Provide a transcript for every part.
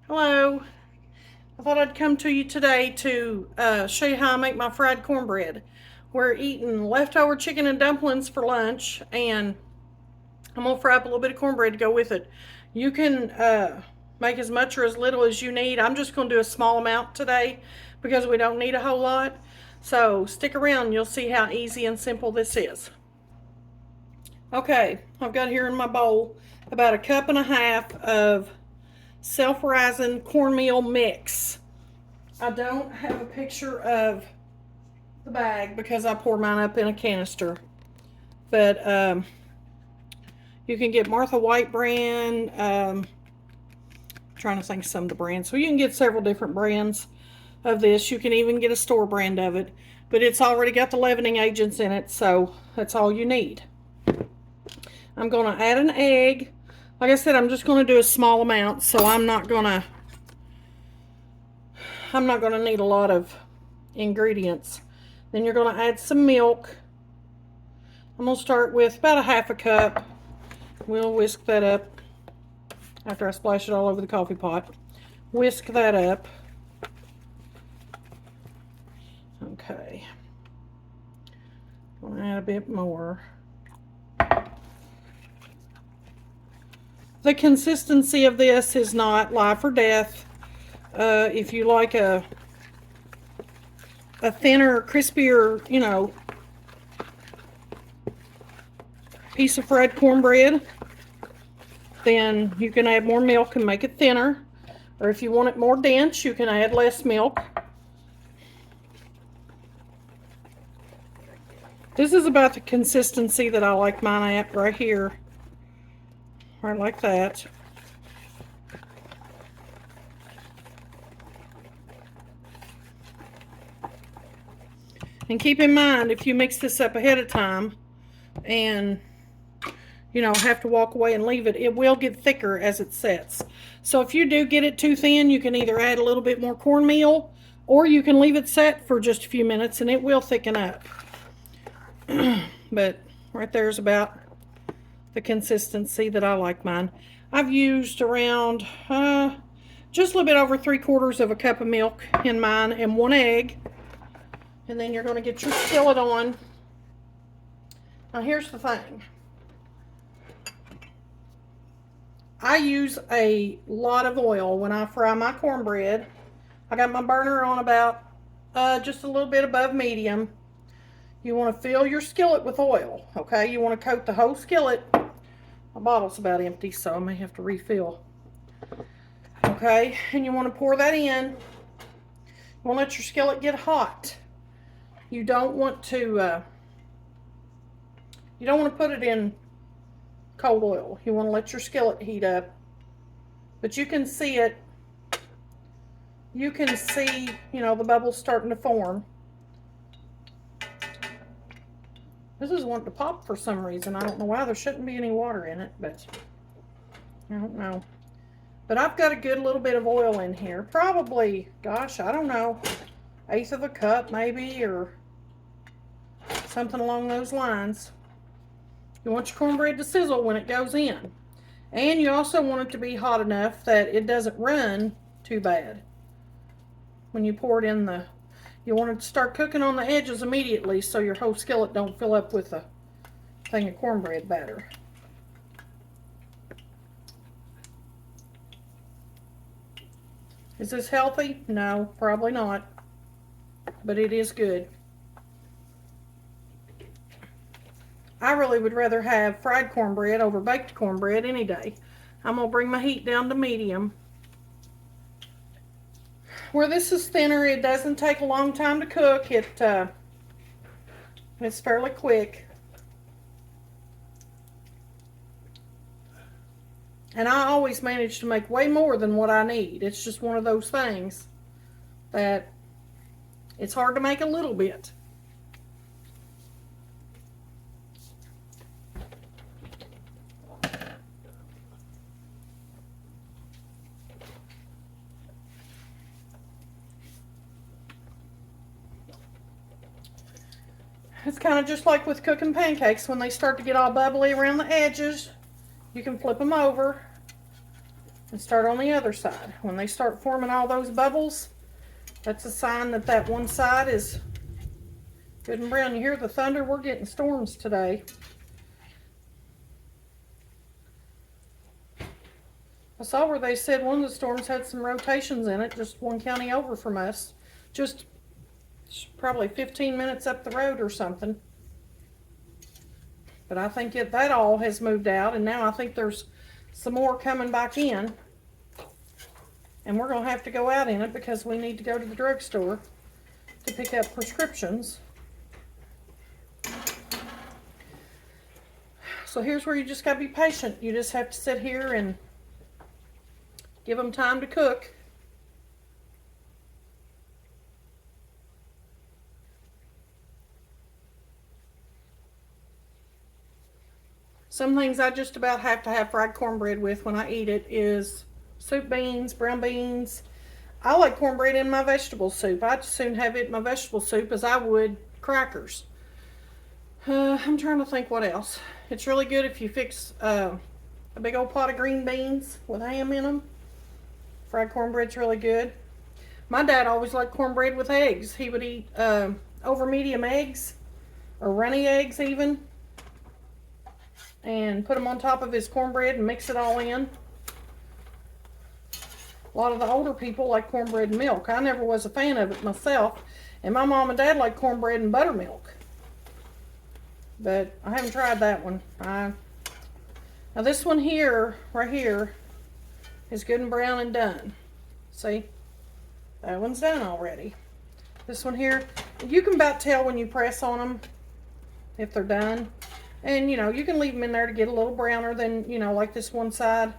Hello. I thought I'd come to you today to show you how I make my fried cornbread. We're eating leftover chicken and dumplings for lunch, and I'm going to fry up a little bit of cornbread to go with it. You can make as much or as little as you need. I'm just going to do a small amount today because we don't need a whole lot. So stick around and you'll see how easy and simple this is. Okay, I've got here in my bowl about a cup and a half of self-rising cornmeal mix. I don't have a picture of the bag because I pour mine up in a canister. But you can get Martha White brand. Trying to think of some of the brands. So you can get several different brands of this. You can even get a store brand of it. But it's already got the leavening agents in it, so that's all you need. I'm going to add an egg. Like I said, I'm just going to do a small amount, so I'm not going to need a lot of ingredients. Then you're going to add some milk. I'm going to start with about a half a cup. We'll whisk that up after I splash it all over the coffee pot. Whisk that up. Okay. I'm going to add a bit more. The consistency of this is not life or death. If you like a thinner, crispier, piece of fried cornbread, then you can add more milk and make it thinner. Or if you want it more dense, you can add less milk. This is about the consistency that I like mine at right here. Right like that. And keep in mind, if you mix this up ahead of time and have to walk away and leave it, it will get thicker as it sets. So if you do get it too thin, you can either add a little bit more cornmeal, or you can leave it set for just a few minutes and it will thicken up. But right there is about the consistency that I like mine. I've used around just a little bit over 3/4 of a cup of milk in mine and 1 egg. And then you're going to get your skillet on. Now here's the thing. I use a lot of oil when I fry my cornbread. I got my burner on about just a little bit above medium. You want to fill your skillet with oil, okay? You want to coat the whole skillet. My bottle's about empty, so I may have to refill. Okay, and you want to pour that in. You want to let your skillet get hot. You don't want to put it in cold oil. You want to let your skillet heat up. But you can see it. You can see, the bubbles starting to form. This is wanting to pop for some reason. I don't know why. There shouldn't be any water in it, but I don't know. But I've got a good little bit of oil in here. Probably, gosh, I don't know, 1/8 of a cup maybe, or something along those lines. You want your cornbread to sizzle when it goes in. And you also want it to be hot enough that it doesn't run too bad. When you pour it in you want it to start cooking on the edges immediately so your whole skillet don't fill up with a thing of cornbread batter. Is this healthy? No, probably not. But it is good. I really would rather have fried cornbread over baked cornbread any day. I'm going to bring my heat down to medium. Where this is thinner, it doesn't take a long time to cook. It's fairly quick. And I always manage to make way more than what I need. It's just one of those things that it's hard to make a little bit. It's kind of just like with cooking pancakes. When they start to get all bubbly around the edges, you can flip them over and start on the other side. When they start forming all those bubbles, that's a sign that that one side is good and brown. You hear the thunder? We're getting storms today. I saw where they said one of the storms had some rotations in it, just one county over from us. Just probably 15 minutes up the road or something. But I think that all has moved out, and now I think there's some more coming back in. And we're going to have to go out in it because we need to go to the drugstore to pick up prescriptions. So here's where you just got to be patient. You just have to sit here and give them time to cook. Some things I just about have to have fried cornbread with when I eat it is soup beans, brown beans. I like cornbread in my vegetable soup. I'd just soon have it in my vegetable soup as I would crackers. I'm trying to think what else. It's really good if you fix a big old pot of green beans with ham in them. Fried cornbread's really good. My dad always liked cornbread with eggs. He would eat over medium eggs or runny eggs even, and put them on top of his cornbread and mix it all in. A lot of the older people like cornbread and milk. I never was a fan of it myself, and my mom and dad like cornbread and buttermilk. But I haven't tried that one. Now this one here, right here, is good and brown and done. See? That one's done already. This one here, you can about tell when you press on them if they're done. And, you know, you can leave them in there to get a little browner than, you know, like this one side.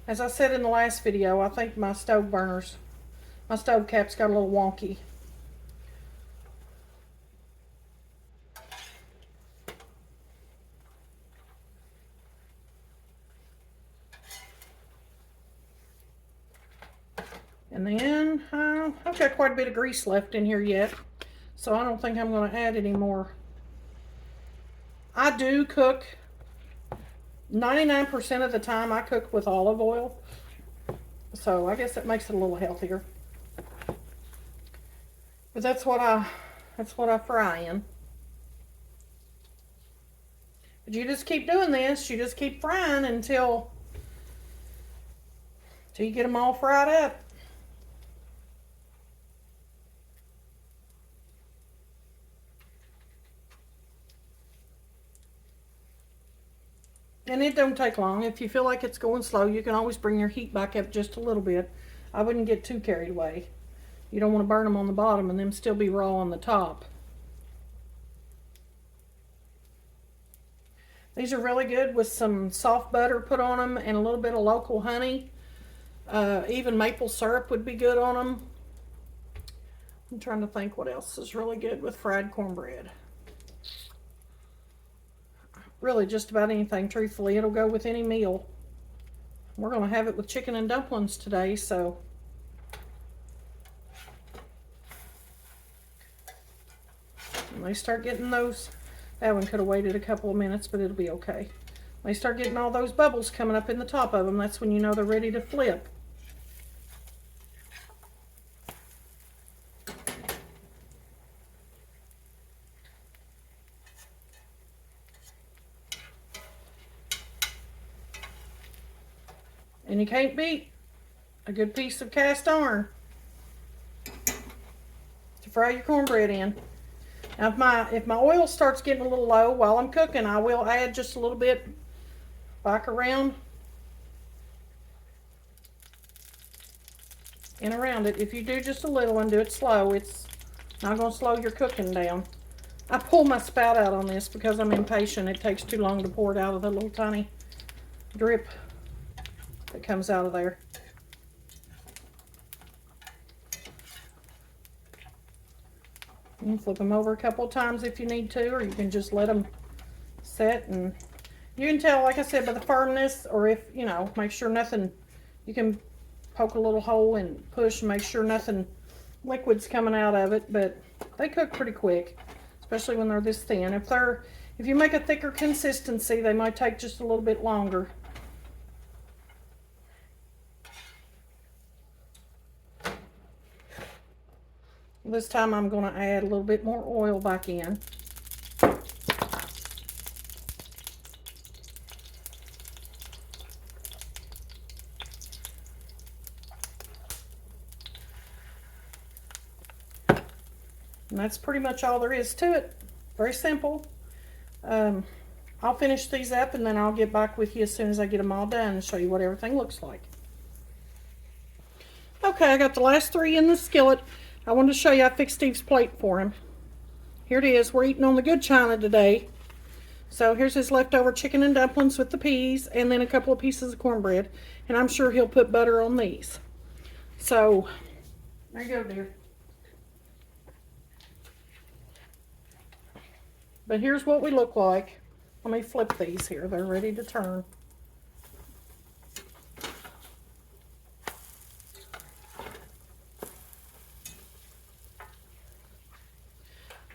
As I said in the last video, I think my stove cap's got a little wonky. And then, I've got quite a bit of grease left in here yet, so I don't think I'm going to add any more. I do cook, 99% of the time I cook with olive oil, so I guess that makes it a little healthier. But that's what I fry in. But you just keep doing this, you just keep frying until you get them all fried up. And it don't take long. If you feel like it's going slow, you can always bring your heat back up just a little bit. I wouldn't get too carried away. You don't want to burn them on the bottom and them still be raw on the top. These are really good with some soft butter put on them and a little bit of local honey. Even maple syrup would be good on them. I'm trying to think what else is really good with fried cornbread. Really just about anything, truthfully. It'll go with any meal. We're going to have it with chicken and dumplings today, so. When they start getting those, that one could have waited a couple of minutes, but it'll be okay. When they start getting all those bubbles coming up in the top of them, that's when you know they're ready to flip. And you can't beat a good piece of cast iron to fry your cornbread in. Now if my oil starts getting a little low while I'm cooking, I will add just a little bit back around and around it. If you do just a little and do it slow, it's not going to slow your cooking down. I pull my spout out on this because I'm impatient. It takes too long to pour it out of the little tiny drip that comes out of there. You can flip them over a couple of times if you need to, or you can just let them set. And you can tell, like I said, by the firmness, or if, you know, make sure nothing, you can poke a little hole and push and make sure nothing liquid's coming out of it. But they cook pretty quick, especially when they're this thin. If you make a thicker consistency, they might take just a little bit longer. This time I'm going to add a little bit more oil back in. And that's pretty much all there is to it. Very simple. I'll finish these up and then I'll get back with you as soon as I get them all done and show you what everything looks like. Okay, I got the last 3 in the skillet. I wanted to show you I fixed Steve's plate for him. Here it is. We're eating on the good china today. So here's his leftover chicken and dumplings with the peas and then a couple of pieces of cornbread. And I'm sure he'll put butter on these. So, there you go, dear. But here's what we look like. Let me flip these here. They're ready to turn.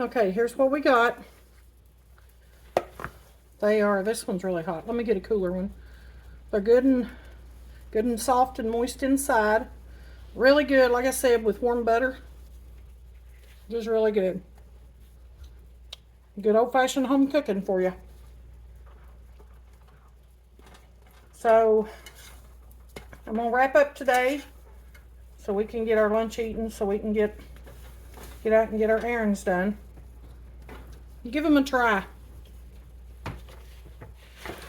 Okay, here's what we got. They are, this one's really hot. Let me get a cooler one. They're good and soft and moist inside. Really good, like I said, with warm butter. Just really good. Good old-fashioned home cooking for you. So, I'm going to wrap up today so we can get our lunch eaten, so we can get out and get our errands done. Give them a try.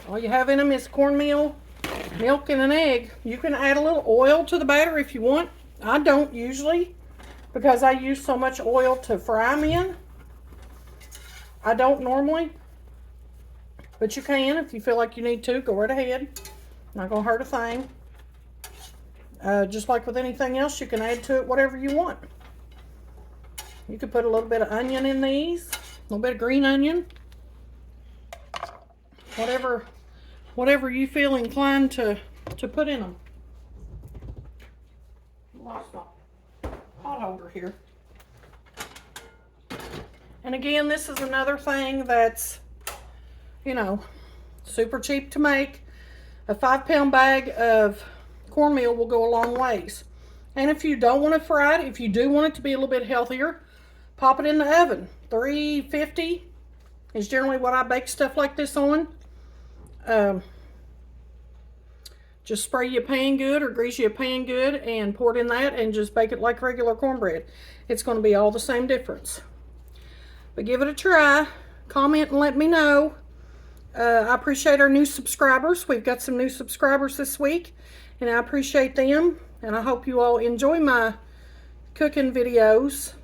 All you have in them is cornmeal, milk, and an egg. You can add a little oil to the batter if you want. I don't usually because I use so much oil to fry them in. I don't normally, but you can if you feel like you need to. Go right ahead. Not gonna hurt a thing. Just like with anything else, you can add to it whatever you want. You could put a little bit of onion in these, a little bit of green onion, whatever you feel inclined to put in them. Lost my pot holder here. And again, this is another thing that's, you know, super cheap to make. A 5-pound bag of cornmeal will go a long ways. And if you don't want to fry it, if you do want it to be a little bit healthier, pop it in the oven. 350 is generally what I bake stuff like this on. Just spray your pan good or grease your pan good and pour it in that and just bake it like regular cornbread. It's going to be all the same difference. But give it a try. Comment and let me know. I appreciate our new subscribers. We've got some new subscribers this week, and I appreciate them. And I hope you all enjoy my cooking videos.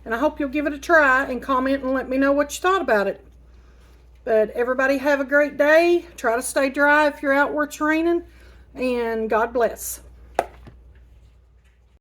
And I hope you'll give it a try and comment and let me know what you thought about it. But everybody have a great day. Try to stay dry if you're out where it's raining. And God bless.